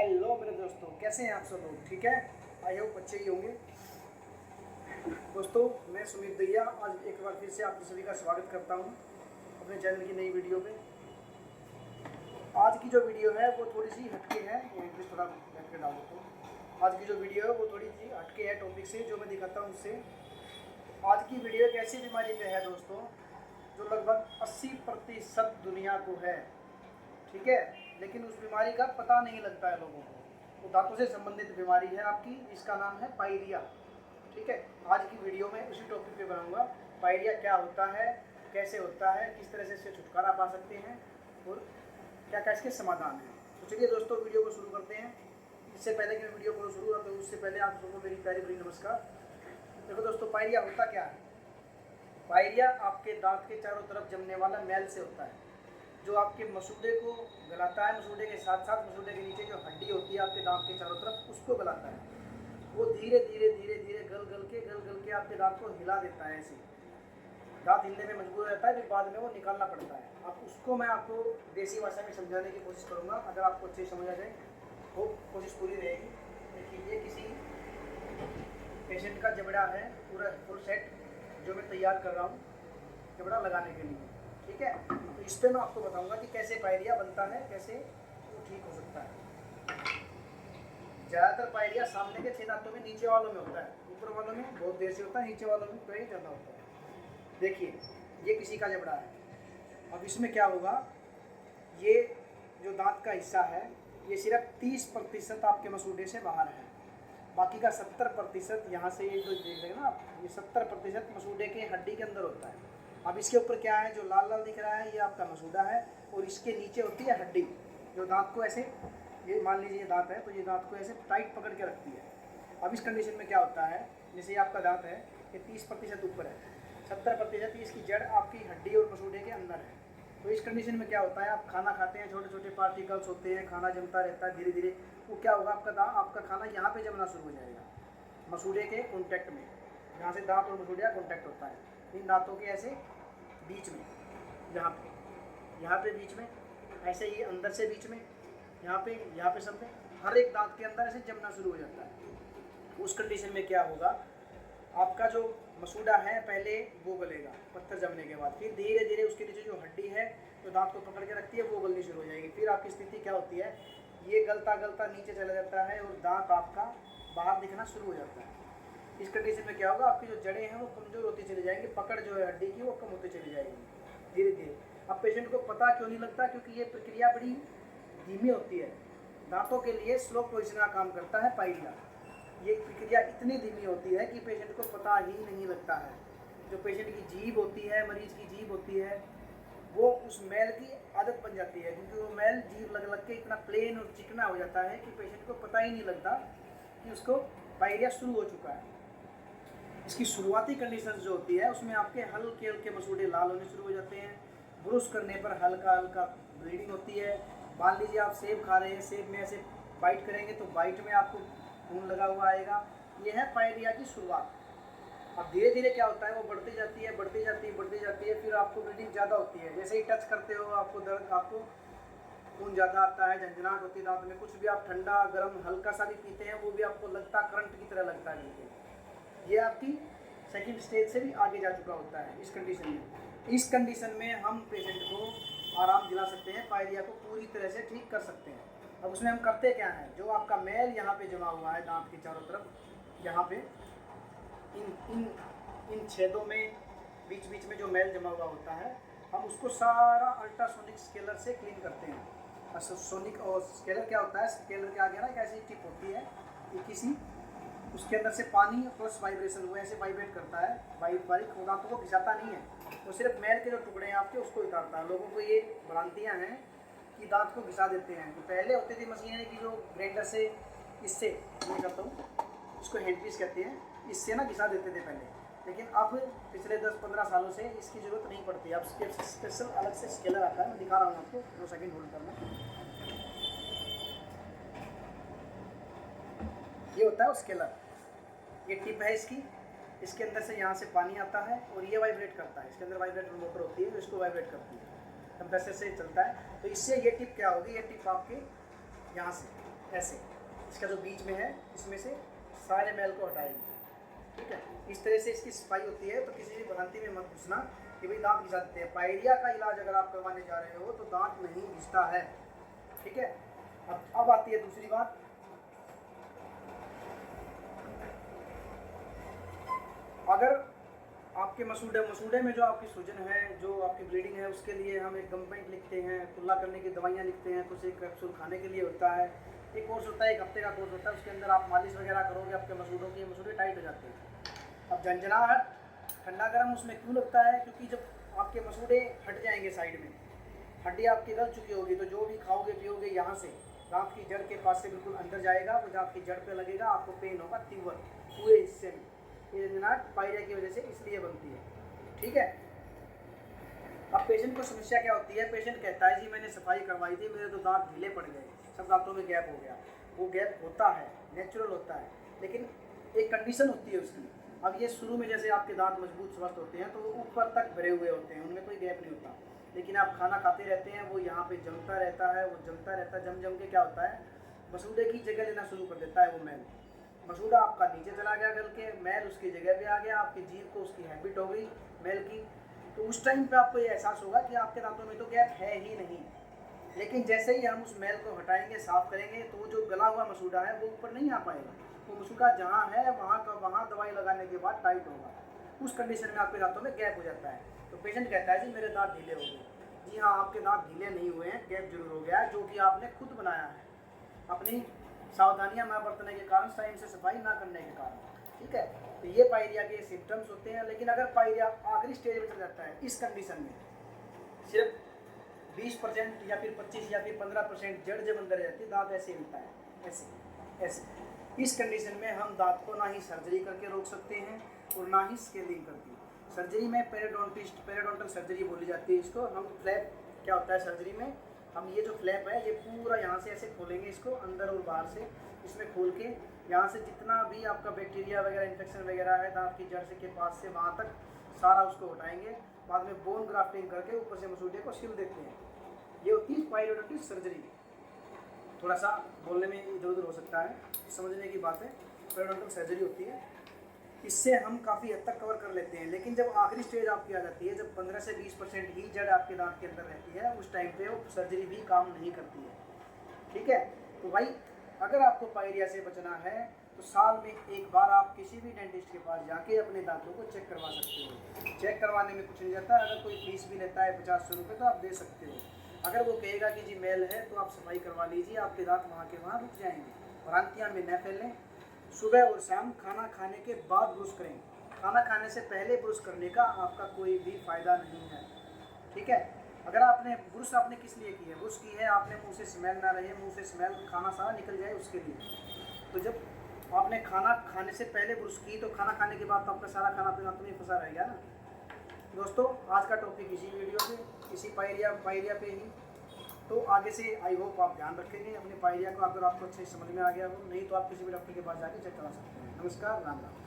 Hello मेरे दोस्तों, कैसे हैं आप सब लोग? ठीक है, आई होप अच्छे ही होंगे। दोस्तों, मैं सुमित दैया आज एक बार फिर से आप सभी का स्वागत करता हूं अपने चैनल की नई वीडियो पे। आज की जो वीडियो है वो थोड़ी सी हटके है, इंग्लिश थोड़ा बैठ कर डाल देता हूँ। आज की जो वीडियो है वो थोड़ी सी हटके है टॉपिक से, जो मैं दिखाता हूँ उससे। आज की वीडियो एक ऐसी बीमारी पे है दोस्तों, जो लगभग 80% दुनिया को है, ठीक है, लेकिन उस बीमारी का पता नहीं लगता है लोगों को। तो दांतों से संबंधित बीमारी है आपकी, इसका नाम है पायरिया। ठीक है, आज की वीडियो में उसी टॉपिक पे बनाऊंगा। पायरिया क्या होता है, कैसे होता है, किस तरह से इससे छुटकारा पा सकते हैं और क्या क्या इसके समाधान हैं। तो चलिए दोस्तों, वीडियो को शुरू करते हैं। इससे पहले कि मैं वीडियो को शुरू करूँ, उससे पहले आप सबको मेरी प्यारी बड़ी नमस्कार। देखो दोस्तों, पायरिया होता क्या है। पायरिया आपके दांत के चारों तरफ जमने वाला मैल से होता है, जो आपके मसूड़े को गलाता है। मसूड़े के साथ साथ मसूड़े के नीचे जो हड्डी होती है आपके दांत के चारों तरफ, उसको गलाता है। वो धीरे धीरे धीरे धीरे गल गल के आपके दांत को हिला देता है। ऐसे दांत हिलने में मजबूर रहता है, फिर बाद में वो निकालना पड़ता है। अब उसको मैं आपको देसी भाषा में समझाने की कोशिश करूँगा। अगर आपको अच्छे समझ आ जाए तो कोशिश पूरी रहेगी। देखिए, ये किसी पेशेंट का जबड़ा है, पूरा फुल सेट जो मैं तैयार कर रहा हूँ जबड़ा लगाने के लिए। ठीक है, तो इस पर मैं आपको बताऊंगा कि कैसे पायरिया बनता है, कैसे वो ठीक हो सकता है। ज़्यादातर पायरिया सामने के 6 दांतों में नीचे वालों में होता है, ऊपर वालों में बहुत देर से होता है, नीचे वालों में तो ही ज़्यादा होता है। देखिए, ये किसी का जबड़ा है। अब इसमें क्या होगा, ये जो दांत का हिस्सा है ये सिर्फ 30% आपके मसूड़े से बाहर है। बाकी का 70% यहाँ से, ये जो देख रहे हैं ना आप, ये 70% मसूड़े के हड्डी के अंदर होता है। अब इसके ऊपर क्या है, जो लाल लाल दिख रहा है, ये आपका मसूड़ा है, और इसके नीचे होती है हड्डी, जो दांत को ऐसे, ये मान लीजिए ये दांत है, तो ये दांत को ऐसे टाइट पकड़ के रखती है। अब इस कंडीशन में क्या होता है, जैसे ये आपका दांत है, ये 30% ऊपर है, 70% इसकी जड़ आपकी हड्डी और मसूड़े के अंदर है। तो इस कंडीशन में क्या होता है, आप खाना खाते हैं, छोटे छोटे पार्टिकल्स होते हैं, खाना जमता रहता है धीरे धीरे। वो क्या होगा, आपका खाना यहाँ पे जमना शुरू हो जाएगा, मसूड़े के कॉन्टैक्ट में, जहाँ से दांत और मसूड़े का कॉन्टैक्ट होता है, इन दांतों के ऐसे बीच में, यहाँ पे बीच में, ऐसे ही अंदर से बीच में, यहाँ पे सब में, हर एक दांत के अंदर ऐसे जमना शुरू हो जाता है। उस कंडीशन में क्या होगा, आपका जो मसूड़ा है पहले वो गलेगा पत्थर जमने के बाद, फिर धीरे धीरे उसके नीचे जो हड्डी है जो दांत को पकड़ के रखती है वो गलनी शुरू हो जाएगी। फिर आपकी स्थिति क्या होती है, ये गलता गलता नीचे चला जाता है और दांत आपका बाहर दिखना शुरू हो जाता है। इस कंडीशन में क्या होगा, आपकी जो जड़ें हैं वो कमज़ोर होती चली जाएंगी, पकड़ जो है हड्डी की वो कम होती चली जाएगी धीरे धीरे। अब पेशेंट को पता क्यों नहीं लगता, क्योंकि ये प्रक्रिया बड़ी धीमी होती है। दांतों के लिए स्लो पॉइजन का काम करता है पायरिया। ये प्रक्रिया इतनी धीमी होती है कि पेशेंट को पता ही नहीं लगता है। जो पेशेंट की जीभ होती है, मरीज की जीभ होती है, वो उस मैल की आदत बन जाती है, क्योंकि वो मैल जीभ लग लग के इतना प्लेन और चिकना हो जाता है कि पेशेंट को पता ही नहीं लगता कि उसको पायरिया शुरू हो चुका है। इसकी शुरुआती कंडीशन जो होती है उसमें आपके हल्के हल्के मसूड़े लाल होने शुरू हो जाते हैं, ब्रुश करने पर हल्का हल्का ब्लीडिंग होती है। मान लीजिए आप सेब खा रहे हैं, सेब में ऐसे बाइट करेंगे तो बाइट में आपको खून लगा हुआ आएगा। ये है पायरिया की शुरुआत। अब धीरे धीरे क्या होता है, वो बढ़ती जाती है, बढ़ती जाती है, बढ़ती जाती है, फिर आपको ब्लीडिंग ज़्यादा होती है। जैसे ही टच करते हो आपको दर्द, आपको खून ज़्यादा आता है, झंझनाहट होती है दांत में। कुछ भी आप ठंडा गर्म हल्का सा भी पीते हैं वो भी आपको लगता करंट की तरह लगता है बिल्कुल। ये आपकी सेकंड स्टेज से भी आगे जा चुका होता है इस कंडीशन में। इस कंडीशन में हम पेशेंट को आराम दिला सकते हैं, पायरिया को पूरी तरह से ठीक कर सकते हैं। अब उसमें हम करते क्या है, जो आपका मैल यहाँ पे जमा हुआ है दांत के चारों तरफ, यहाँ पे इन इन इन छेदों में बीच बीच में जो मैल जमा हुआ होता है, हम उसको सारा अल्ट्रासोनिक स्केलर से क्लीन करते हैं। सोनिक और स्केलर क्या होता है, स्केलर के आगे ना एक ऐसी टिप होती है, एक किसी उसके अंदर से पानी प्लस वाइब्रेशन वो ऐसे वाइब्रेट करता है, बारीक दांतों को घिसाता नहीं है, वो सिर्फ मैल के जो टुकड़े हैं आपके उसको उतारता है। लोगों को ये भ्रांतियाँ हैं कि दांत को घिसा देते हैं। तो पहले होती थी मशीनें कि जो ग्राइंडर से, इससे मैं करता हूँ, इसको हैंडपीस कहते हैं, इससे ना घिसा देते थे पहले। लेकिन अब पिछले 10-15 सालों से इसकी ज़रूरत नहीं पड़ती। अब स्पेशल अलग से स्केलर आता है, मैं दिखा रहा हूँ आपको, 2 सेकंड होल्ड करना। ये होता है स्केलर, ये टिप है इसकी, इसके अंदर से यहाँ से पानी आता है और ये वाइब्रेट करता है। इसके अंदर वाइब्रेटर मोटर होती है जो इसको वाइब्रेट करती है, कंप्रेसर से चलता है। तो इससे ये टिप क्या होगी, ये टिप आपके यहाँ से ऐसे इसका जो बीच में है इसमें से सारे मैल को हटाएगी। ठीक है, इस तरह से इसकी सफाई होती है। तो किसी भी भ्रांति में मत घुसना कि भाई दांत घिसा देते हैं। पायरिया का इलाज अगर आप करवाने जा रहे हो तो दांत नहीं घिसता है। ठीक है, अब आती है दूसरी बात। अगर आपके मसूड़े में जो आपकी सूजन है, जो आपकी ब्लीडिंग है, उसके लिए हम एक गमपेंट लिखते हैं, कुल्ला करने की दवाइयाँ लिखते हैं। कुछ एक कैप्सूल खाने के लिए होता है, एक कोर्स होता है, 1 हफ्ते का कोर्स होता है। उसके अंदर आप मालिश वगैरह करोगे, आपके मसूड़े टाइट हो जाते हैं। अब झंझनाहट ठंडा गर्म उसमें क्यों लगता है? क्योंकि जब आपके मसूड़े हट जाएंगे, साइड में हड्डी आपकी गल चुकी होगी, तो जो भी खाओगे पियोगे यहाँ से दांत की जड़ के पास से बिल्कुल अंदर जाएगा, वो जब आपकी जड़ पे लगेगा आपको पेन होगा तीव्र पूरे हिस्से में। ये झंझनाहट पायरिया की वजह से इसलिए बनती है। ठीक है, अब पेशेंट को समस्या क्या होती है? पेशेंट कहता है जी मैंने सफाई करवाई थी, मेरे तो दांत ढीले पड़ गए, सब दांतों में गैप हो गया। वो गैप होता है, नेचुरल होता है, लेकिन एक कंडीशन होती है उसकी। अब ये शुरू में जैसे आपके दांत मजबूत स्वस्थ होते हैं तो वो ऊपर तक भरे हुए होते हैं, उनमें कोई गैप नहीं होता। लेकिन आप खाना खाते रहते हैं, वो यहाँ पे जमता रहता है, वो जमता रहता है। जम के क्या होता है, मसूड़े की जगह लेना शुरू कर देता है वो मैल। मसूड़ा आपका नीचे चला गया गल के, मैल उसकी जगह पे आ गया, आपकी जीभ को उसकी हैबिट हो गई मैल की। तो उस टाइम पे आपको ये एहसास होगा कि आपके दांतों में तो गैप है ही नहीं। लेकिन जैसे ही हम उस मैल को हटाएंगे, साफ करेंगे, तो वो जो गला हुआ मसूड़ा है वो ऊपर नहीं आ पाएगा। वो मसूड़ा जहाँ है वहाँ दवाई लगाने के बाद टाइट होगा। उस कंडीशन में आपके दांतों में गैप हो जाता है। तो पेशेंट कहता है जी मेरे दांत ढीले हो गए। जी हाँ, आपके दांत ढीले नहीं हुए हैं, गैप जरूर हो गया है, जो कि आपने खुद बनाया है अपनी सावधानियां ना बरतने के कारण, टाइम से सफाई ना करने के कारण। ठीक है, तो ये पायरिया के सिम्टम्स होते हैं। लेकिन अगर पायरिया आखिरी स्टेज में चल जाता है, इस कंडीशन में सिर्फ 20% या फिर 25 या फिर 15% जड़ जब अंदर जाती है, दांत ऐसे मिलता है, ऐसे ऐसे। इस कंडीशन में हम दांत को ना ही सर्जरी करके रोक सकते हैं और ना ही स्केलिंग करके। सर्जरी में पेरिडोंटल सर्जरी बोली जाती है इसको। हम फ्लैप क्या होता है सर्जरी में, हम ये जो फ्लैप है ये पूरा यहाँ से ऐसे खोलेंगे इसको, अंदर और बाहर से इसमें खोल के यहाँ से जितना भी आपका बैक्टीरिया वगैरह इन्फेक्शन वगैरह है दांत की जड़ से के पास से वहाँ तक सारा उसको हटाएंगे। बाद में बोन ग्राफ्टिंग करके ऊपर से मसूड़े को सिल देते हैं। ये होती है पायरियोडोंटल सर्जरी। थोड़ा सा बोलने में इधर उधर हो सकता है, समझने की बात है। पायरियोडोंटल सर्जरी होती है, इससे हम काफ़ी हद तक कवर कर लेते हैं। लेकिन जब आखिरी स्टेज आपकी आ जाती है, जब 15 से 20% ही जड़ आपके दांत के अंदर रहती है, उस टाइम पे वो सर्जरी भी काम नहीं करती है। ठीक है, तो भाई अगर आपको पायरिया से बचना है तो साल में एक बार आप किसी भी डेंटिस्ट के पास जाके अपने दांतों को चेक करवा सकते हो। चेक करवाने में कुछ नहीं जाता। अगर कोई फीस भी लेता है 50 रुपये तो आप दे सकते हो। अगर वो कहेगा कि जी मैल है तो आप सफाई करवा लीजिए, आपके दांत वहाँ के वहाँ रुक जाएंगे। भ्रांतियाँ में न फैलें। सुबह और शाम खाना खाने के बाद ब्रश करें। खाना खाने से पहले ब्रश करने का आपका कोई भी फ़ायदा नहीं है। ठीक है, अगर आपने ब्रश आपने किस लिए की है? ब्रश की है आपने मुंह से स्मेल ना रहे, मुंह से स्मेल खाना सारा निकल जाए उसके लिए। तो जब आपने खाना खाने से पहले ब्रश की तो खाना खाने के बाद तो आपका सारा खाना पीना तो नहीं फंसा रहेगा ना। दोस्तों, आज का टॉपिक इसी वीडियो पे, इसी पायरिया पे ही। तो आगे से आई होप आप ध्यान रखेंगे अपने पायरिया को। अगर आपको अच्छे समझ में आ गया हो, नहीं तो आप किसी भी डॉक्टर के पास जाके चेक करा सकते हैं। नमस्कार, राम राम।